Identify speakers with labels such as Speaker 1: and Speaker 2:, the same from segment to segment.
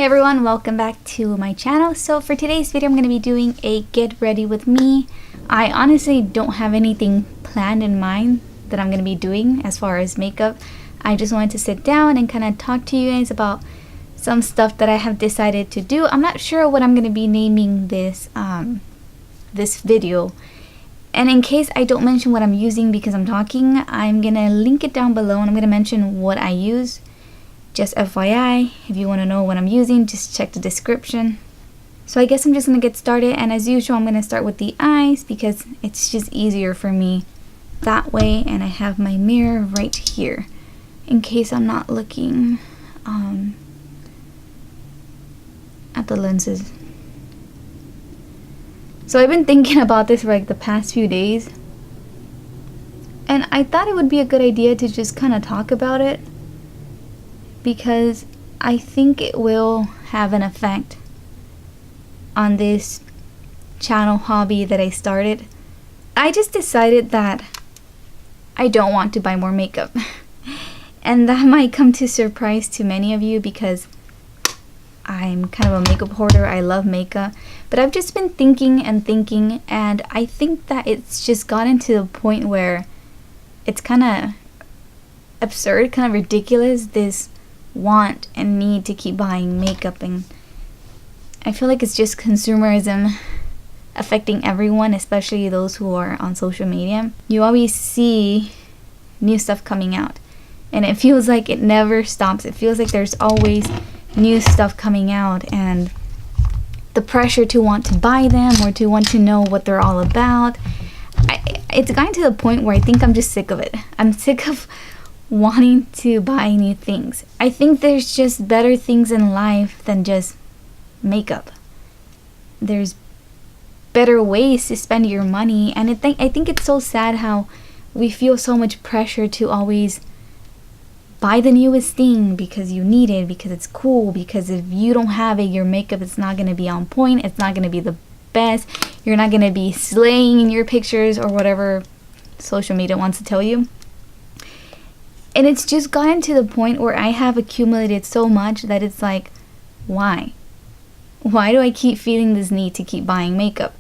Speaker 1: Hey everyone, welcome back to my channel. So for today's video, I'm going to be doing a get ready with me. I honestly don't have anything planned in mind that I'm going to be doing as far as makeup. I just wanted to sit down and kind of talk to you guys about some stuff that I have decided to do. I'm not sure what I'm going to be naming this this video. And in case I don't mention what I'm using because I'm talking, I'm going to link it down below and I'm going to mention what I use. Just FYI, if you want to know what I'm using, just check the description. So I guess I'm just going to get started, and as usual I'm going to start with the eyes because it's just easier for me that way, and I have my mirror right here in case I'm not looking at the lenses. So I've been thinking about this for like the past few days, and I thought it would be a good idea to just kind of talk about it, because I think it will have an effect on this channel hobby that I started. I just decided that I don't want to buy more makeup. And that might come to surprise to many of you because I'm kind of a makeup hoarder. I love makeup. But I've just been thinking and thinking, and I think that it's just gotten to the point where it's kind of absurd, kind of ridiculous, this want and need to keep buying makeup. And I feel like it's just consumerism affecting everyone, especially those who are on social media. You always see new stuff coming out and it feels like it never stops. It feels like there's always new stuff coming out, and the pressure to want to buy them or to want to know what they're all about, it's gotten to the point where I think I'm just sick of it. I'm sick of wanting to buy new things. I think there's just better things in life than just makeup. There's better ways to spend your money, and I think it's so sad how we feel so much pressure to always buy the newest thing because you need it, because it's cool, because if you don't have it, your makeup is not going to be on point, it's not going to be the best, you're not going to be slaying in your pictures or whatever social media wants to tell you. And it's just gotten to the point where I have accumulated so much that it's like, why? Why do I keep feeling this need to keep buying makeup?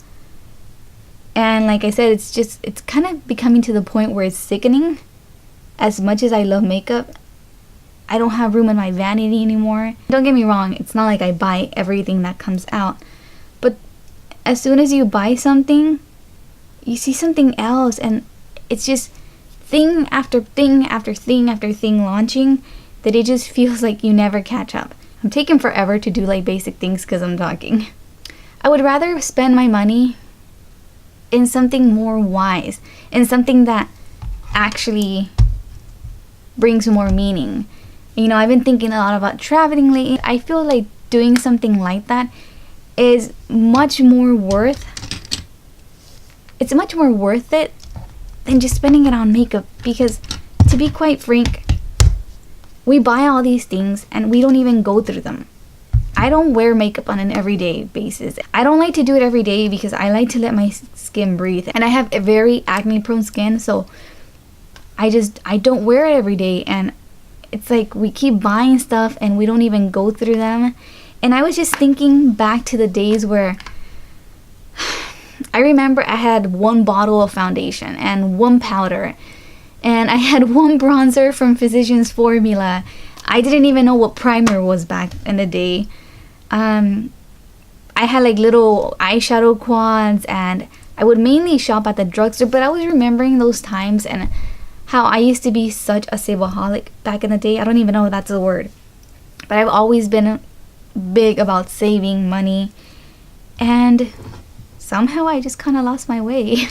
Speaker 1: And like I said, it's kind of becoming to the point where it's sickening. As much as I love makeup, I don't have room in my vanity anymore. Don't get me wrong, it's not like I buy everything that comes out. But as soon as you buy something, you see something else, and it's just thing after thing after thing after thing launching that it just feels like you never catch up. I'm taking forever to do like basic things because I'm talking. I would rather spend my money in something more wise, in something that actually brings more meaning. You know, I've been thinking a lot about traveling lately. I feel like doing something like that is much more worth it than just spending it on makeup, because to be quite frank, we buy all these things and we don't even go through them. I don't wear makeup on an everyday basis. I don't like to do it every day because I like to let my skin breathe, and I have a very acne prone skin, so I don't wear it every day, and it's like we keep buying stuff and we don't even go through them. And I was just thinking back to the days where I remember I had one bottle of foundation and one powder, and I had one bronzer from Physicians Formula. I didn't even know what primer was back in the day. I had like little eyeshadow quads, and I would mainly shop at the drugstore, but I was remembering those times and how I used to be such a saveaholic back in the day. I don't even know if that's a word, but I've always been big about saving money, and somehow I just kind of lost my way.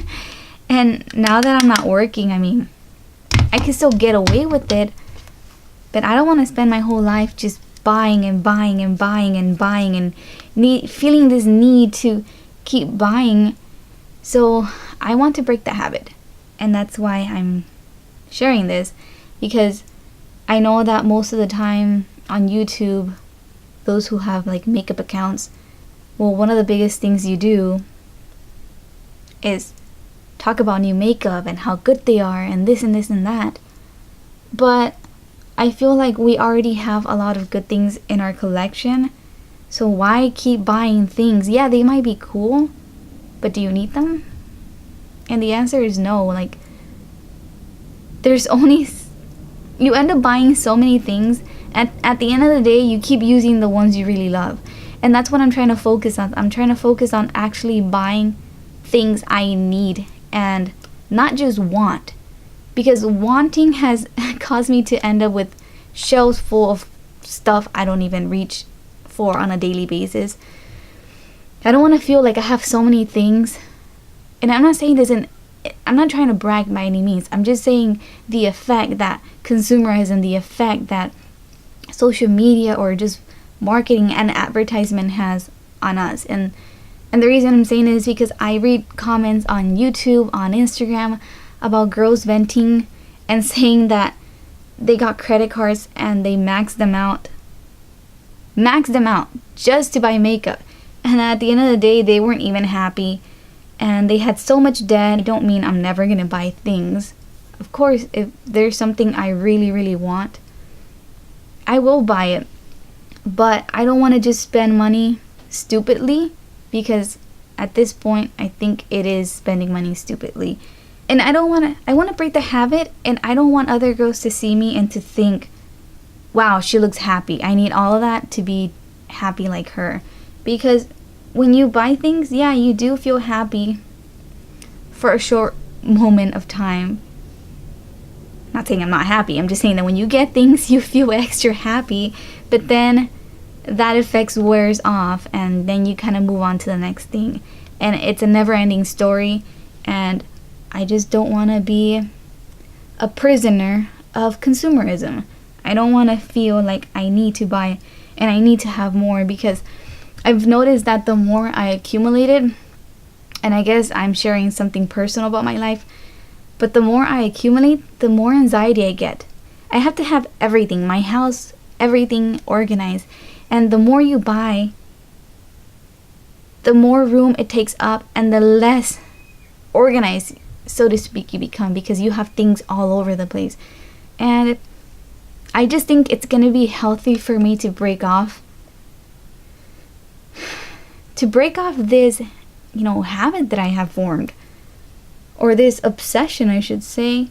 Speaker 1: And now that I'm not working, I mean, I can still get away with it, but I don't want to spend my whole life just buying and buying and buying and buying and feeling this need to keep buying. So I want to break that habit, and that's why I'm sharing this, because I know that most of the time on YouTube, those who have like makeup accounts, well, one of the biggest things you do is talk about new makeup and how good they are and this and this and that. But I feel like we already have a lot of good things in our collection, So why keep buying things? Yeah, they might be cool, but do you need them? And the answer is no. Like, there's only, you end up buying so many things, and at the end of the day, you keep using the ones you really love. And that's what I'm trying to focus on. I'm trying to focus on actually buying things I need and not just want. Because wanting has caused me to end up with shelves full of stuff I don't even reach for on a daily basis. I don't want to feel like I have so many things. And I'm not saying this I'm not trying to brag by any means. I'm just saying the effect that consumerism, the effect that social media or just marketing and advertisement has on us. And the reason I'm saying it is because I read comments on YouTube, on Instagram, about girls venting and saying that they got credit cards and they maxed them out just to buy makeup. And at the end of the day, they weren't even happy and they had so much debt. I don't mean I'm never gonna buy things. Of course, if there's something I really, really want, I will buy it. But I don't want to just spend money stupidly, because at this point, I think it is spending money stupidly. And I want to break the habit, and I don't want other girls to see me and to think, wow, she looks happy. I need all of that to be happy like her. Because when you buy things, yeah, you do feel happy for a short moment of time. Not saying I'm not happy. I'm just saying that when you get things, you feel extra happy. But then that effect wears off, and then you kind of move on to the next thing. And it's a never-ending story. And I just don't want to be a prisoner of consumerism. I don't want to feel like I need to buy and I need to have more, because I've noticed that the more I accumulated, and I guess I'm sharing something personal about my life, but the more I accumulate, the more anxiety I get. I have to have everything, my house, everything organized. And the more you buy, the more room it takes up and the less organized, so to speak, you become, because you have things all over the place. And I just think it's going to be healthy for me to break off this, habit that I have formed. Or this obsession, I should say.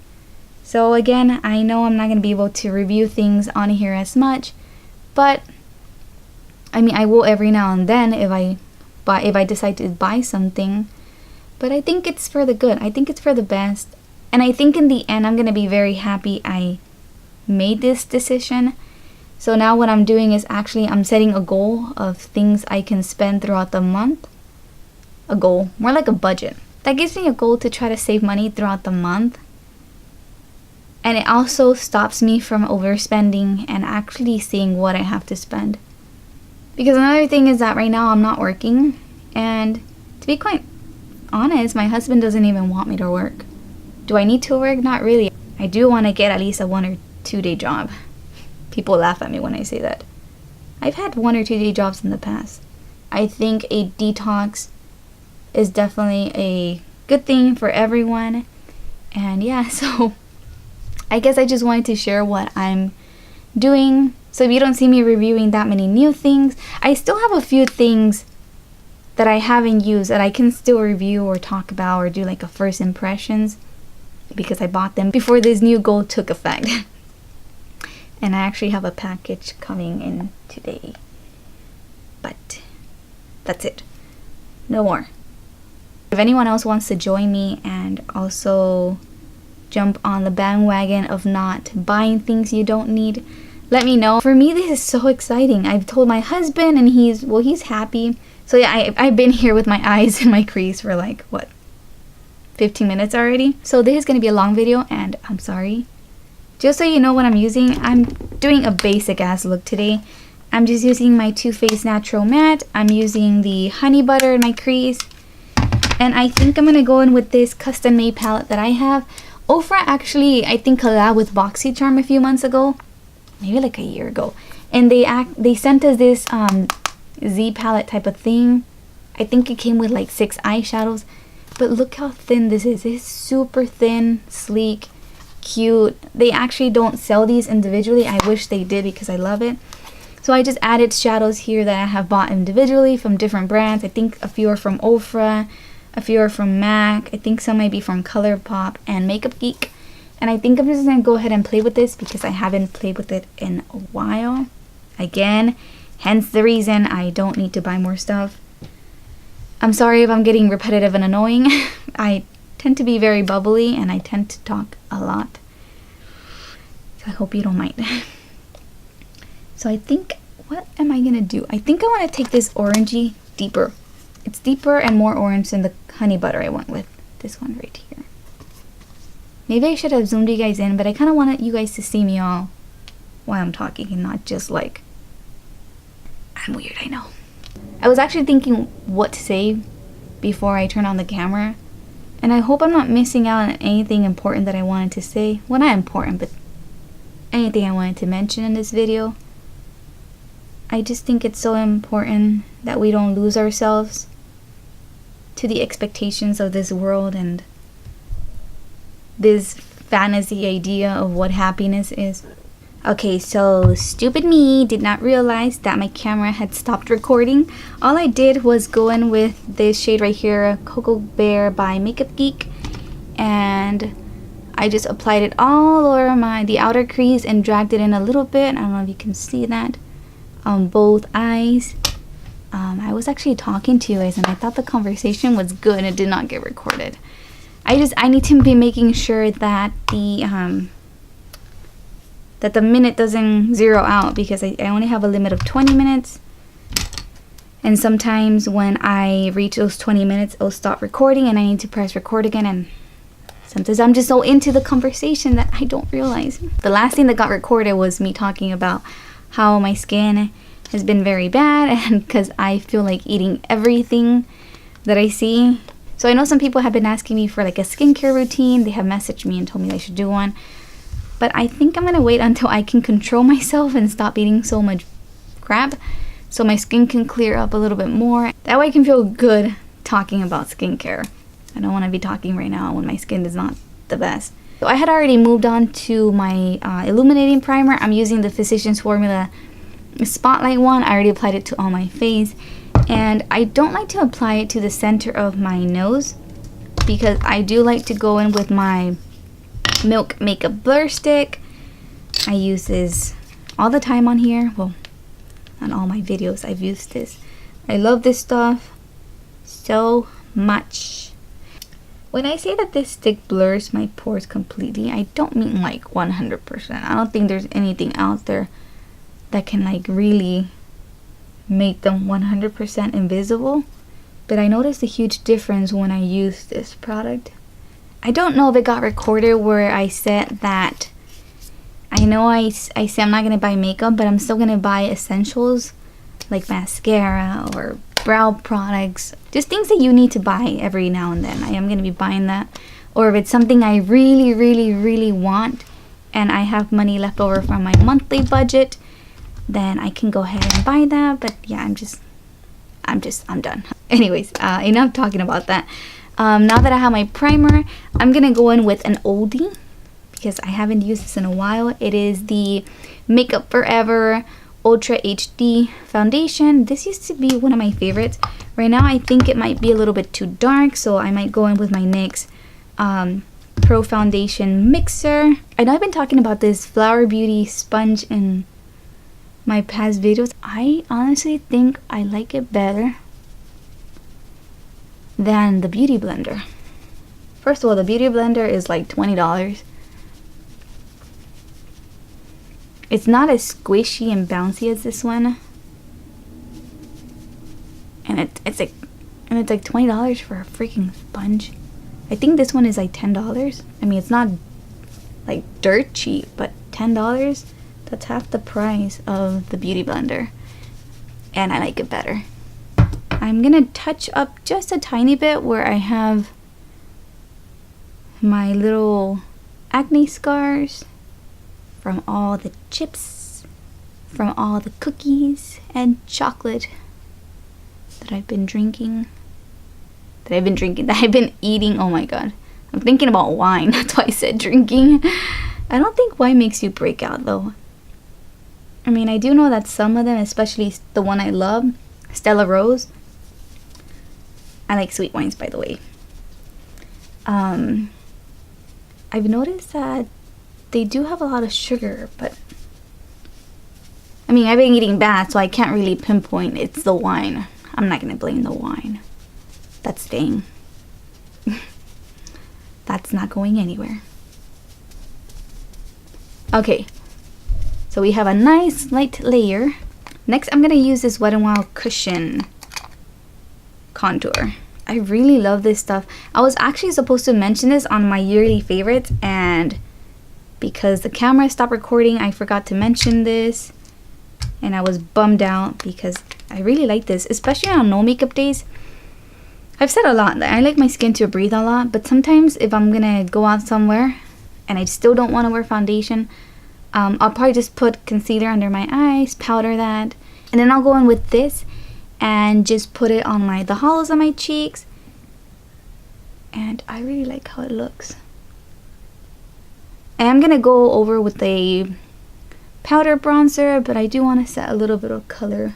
Speaker 1: So again, I know I'm not going to be able to review things on here as much, but I will every now and then if I decide to buy something. But I think it's for the good. I think it's for the best. And I think in the end, I'm going to be very happy I made this decision. So now what I'm doing is actually I'm setting a goal of things I can spend throughout the month. A goal, more like a budget. That gives me a goal to try to save money throughout the month. And it also stops me from overspending and actually seeing what I have to spend. Because another thing is that right now I'm not working. And to be quite honest, my husband doesn't even want me to work. Do I need to work? Not really. I do want to get at least a 1 or 2 day job. People laugh at me when I say that. I've had 1 or 2 day jobs in the past. I think a detox is definitely a good thing for everyone. And yeah, so I guess I just wanted to share what I'm doing. So if you don't see me reviewing that many new things, I still have a few things that I haven't used that I can still review or talk about or do like a first impressions, because I bought them before this new goal took effect. And I actually have a package coming in today. But that's it. No more. If anyone else wants to join me and also jump on the bandwagon of not buying things you don't need, let me know. For me, this is so exciting. I've told my husband and he's happy. So yeah, I've been here with my eyes in my crease for like, 15 minutes already? So this is going to be a long video, and I'm sorry. Just so you know what I'm using, I'm doing a basic ass look today. I'm just using my Too Faced Natural Matte. I'm using the Honey Butter in my crease. And I think I'm going to go in with this custom made palette that I have. Ofra actually, I think, collabed with Boxycharm a few months ago. Maybe like a year ago. And they sent us this Z palette type of thing. I think it came with like 6 eyeshadows. But look how thin this is. It's super thin, sleek, cute. They actually don't sell these individually. I wish they did because I love it. So I just added shadows here that I have bought individually from different brands. I think a few are from Ofra, a few are from MAC. I think some might be from Colourpop and Makeup Geek. And I think I'm just going to go ahead and play with this because I haven't played with it in a while. Again, hence the reason I don't need to buy more stuff. I'm sorry if I'm getting repetitive and annoying. I tend to be very bubbly and I tend to talk a lot. So I hope you don't mind. So I think, what am I going to do? I think I want to take this orangey deeper. It's deeper and more orange than the honey butter I went with. This one right here. Maybe I should have zoomed you guys in, but I kind of wanted you guys to see me all while I'm talking and not just like, I'm weird, I know. I was actually thinking what to say before I turn on the camera, and I hope I'm not missing out on anything important that I wanted to say. Well, not important, but anything I wanted to mention in this video. I just think it's so important that we don't lose ourselves to the expectations of this world and this fantasy idea of what happiness is. Okay, so stupid me did not realize that my camera had stopped recording. All I did was go in with this shade right here, Cocoa Bear by Makeup Geek, and I just applied it all over the outer crease and dragged it in a little bit. I don't know if you can see that on both eyes. I was actually talking to you guys and I thought the conversation was good and it did not get recorded. I need to be making sure that the minute doesn't zero out because I only have a limit of 20 minutes. And sometimes when I reach those 20 minutes, it'll stop recording and I need to press record again, and sometimes I'm just so into the conversation that I don't realize. The last thing that got recorded was me talking about how my skin has been very bad and because I feel like eating everything that I see. So I know some people have been asking me for like a skincare routine. They have messaged me and told me I should do one. But I think I'm going to wait until I can control myself and stop eating so much crap so my skin can clear up a little bit more. That way I can feel good talking about skincare. I don't want to be talking right now when my skin is not the best. So I had already moved on to my illuminating primer. I'm using the Physicians Formula Spotlight one. I already applied it to all my face. And I don't like to apply it to the center of my nose because I do like to go in with my Milk Makeup Blur Stick. I use this all the time on here. Well, on all my videos I've used this. I love this stuff so much. When I say that this stick blurs my pores completely, I don't mean like 100%. I don't think there's anything out there that can like really make them 100% invisible. But I noticed a huge difference when I used this product. I don't know if it got recorded where I said that I know I say I'm not going to buy makeup, but I'm still going to buy essentials like mascara or brow products. Just things that you need to buy every now and then. I am going to be buying that. Or if it's something I really, really, really want and I have money left over from my monthly budget, then I can go ahead and buy that. But yeah, I'm done. Anyways, enough talking about that. Now that I have my primer, I'm going to go in with an oldie because I haven't used this in a while. It is the Makeup Forever Ultra HD foundation. This used to be one of my favorites. Right now I think it might be a little bit too dark, so I might go in with my NYX Pro Foundation Mixer. I know I've been talking about this Flower Beauty sponge in my past videos. I honestly think I like it better than the Beauty Blender. First of all, the Beauty Blender is like $20. It's not as squishy and bouncy as this one, and it's like $20 for a freaking sponge. I think this one is like $10. I mean, it's not like dirt cheap, but $10, that's half the price of the Beauty Blender, and I like it better. I'm gonna touch up just a tiny bit where I have my little acne scars from all the chips, from all the cookies and chocolate that I've been drinking, that I've been eating. Oh my god, I'm thinking about wine. That's why I said drinking. I don't think wine makes you break out though. I mean, I do know that some of them, especially the one I love, Stella Rose. I like sweet wines, by the way. I've noticed that they do have a lot of sugar, but I mean, I've been eating bad, so I can't really pinpoint it's the wine. I'm not gonna blame the wine. That's staying. That's not going anywhere. Okay, so we have a nice light layer. Next, I'm gonna use this Wet n Wild cushion contour. I really love this stuff. I was actually supposed to mention this on my yearly favorites, and because the camera stopped recording, I forgot to mention this, and I was bummed out because I really like this, especially on no makeup days. I've said a lot that I like my skin to breathe a lot, but sometimes if I'm gonna go out somewhere and I still don't want to wear foundation, I'll probably just put concealer under my eyes, powder that, and then I'll go in with this and just put it on the hollows of my cheeks, and I really like how it looks. And I'm gonna go over with a powder bronzer, but I do want to set a little bit of color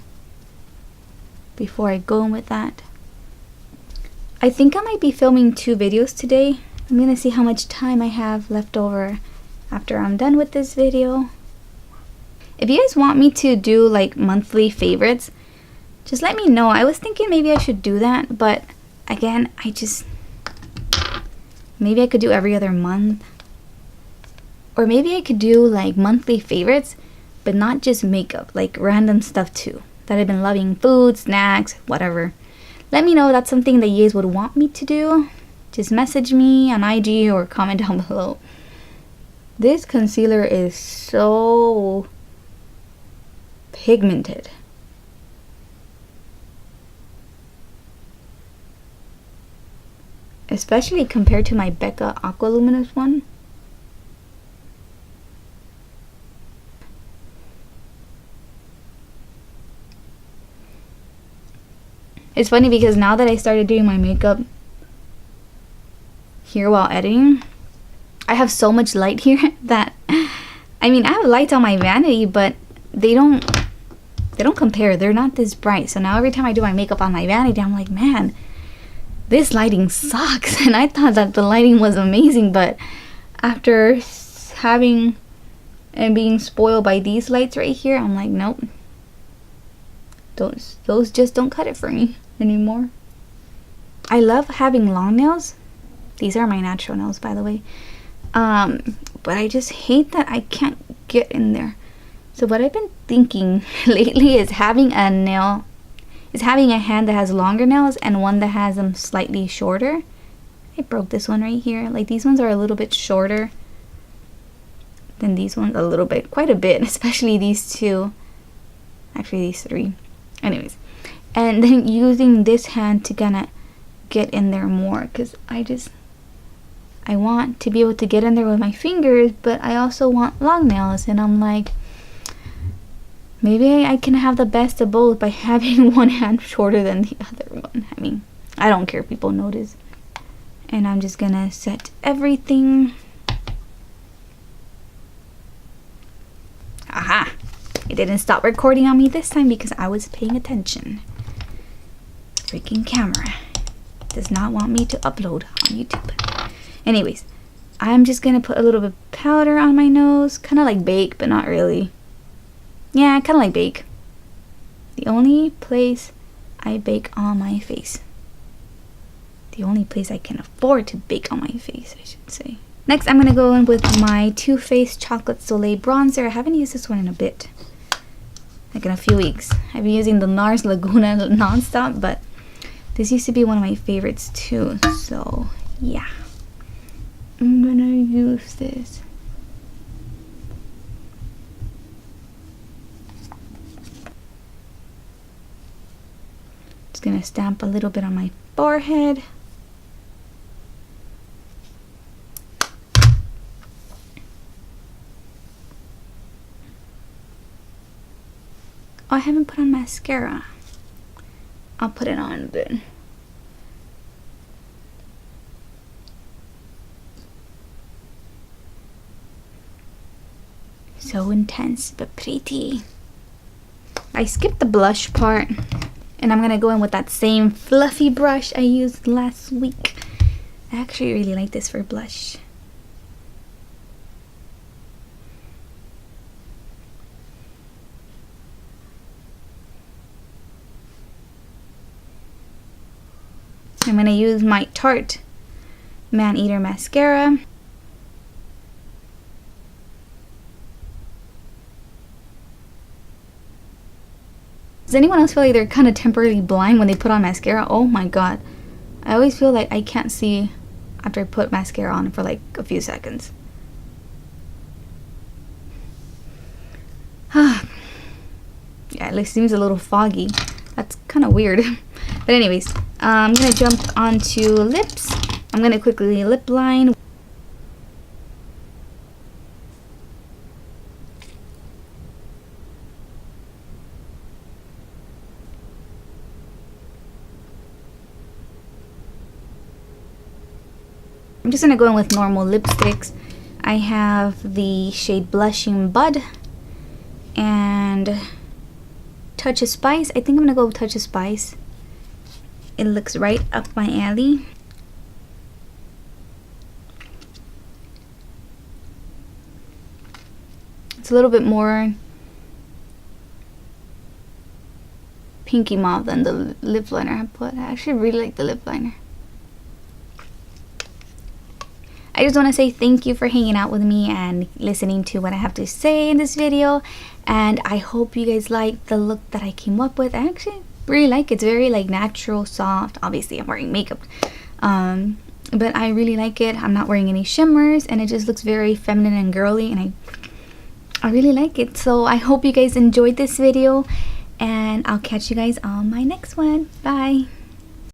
Speaker 1: before I go in with that. I think I might be filming 2 videos today. I'm gonna see how much time I have left over after I'm done with this video. If you guys want me to do like monthly favorites, just let me know. I was thinking maybe I should do that, but again, maybe I could do every other month. Or maybe I could do like monthly favorites, but not just makeup, like random stuff too. That I've been loving, food, snacks, whatever. Let me know if that's something that you guys would want me to do. Just message me on IG or comment down below. This concealer is so pigmented. Especially compared to my Becca Aqualuminous one. It's funny because now that I started doing my makeup here while editing, I have so much light here that, I mean, I have lights on my vanity, but they don't compare. They're not this bright. So now every time I do my makeup on my vanity, I'm like, man, this lighting sucks. And I thought that the lighting was amazing, but after having and being spoiled by these lights right here, I'm like, nope. Those just don't cut it for me anymore. I love having long nails. These are my natural nails, by the way. But I just hate that I can't get in there. So what I've been thinking lately is having a hand that has longer nails and one that has them slightly shorter. I broke this one right here. Like, these ones are a little bit shorter than these ones, quite a bit, especially these 2. Actually, these 3. Anyways, and then using this hand to gonna get in there more, because I want to be able to get in there with my fingers, but I also want long nails, and I'm like, maybe I can have the best of both by having one hand shorter than the other one. I mean, I don't care if people notice. And I'm just gonna set everything. Aha! It didn't stop recording on me this time because I was paying attention. Freaking camera does not want me to upload on YouTube. Anyways, I'm just gonna put a little bit of powder on my nose. Kind of like bake, but not really. Yeah, kind of like bake. The only place I bake on my face. The only place I can afford to bake on my face, I should say. Next, I'm gonna go in with my Too Faced Chocolate Soleil bronzer. I haven't used this one in a bit. Like in a few weeks. I've been using the NARS Laguna nonstop, but this used to be one of my favorites too. So yeah, I'm gonna use this. Just gonna stamp a little bit on my forehead. Oh, I haven't put on mascara. I'll put it on a bit. So intense, but pretty. I skipped the blush part, and I'm gonna go in with that same fluffy brush I used last week. I actually really like this for blush. I'm going to use my Tarte Man Eater mascara. Does anyone else feel like they're kind of temporarily blind when they put on mascara? Oh my god. I always feel like I can't see after I put mascara on for like a few seconds. Yeah, it seems a little foggy. That's kind of weird. But anyways, I'm going to jump onto lips. I'm going to quickly lip line. I'm just going to go in with normal lipsticks. I have the shade Blushing Bud and Touch of Spice. I think I'm going to go with Touch of Spice. It looks right up my alley. It's a little bit more pinky mauve than the lip liner I put. I actually really like the lip liner. I just want to say thank you for hanging out with me and listening to what I have to say in this video. And I hope you guys like the look that I came up with. I actually really like it. It's very like natural, soft. Obviously I'm wearing makeup, but I really like it. I'm not wearing any shimmers, and it just looks very feminine and girly, and I really like it. So I hope you guys enjoyed this video, and I'll catch you guys on my next one. Bye.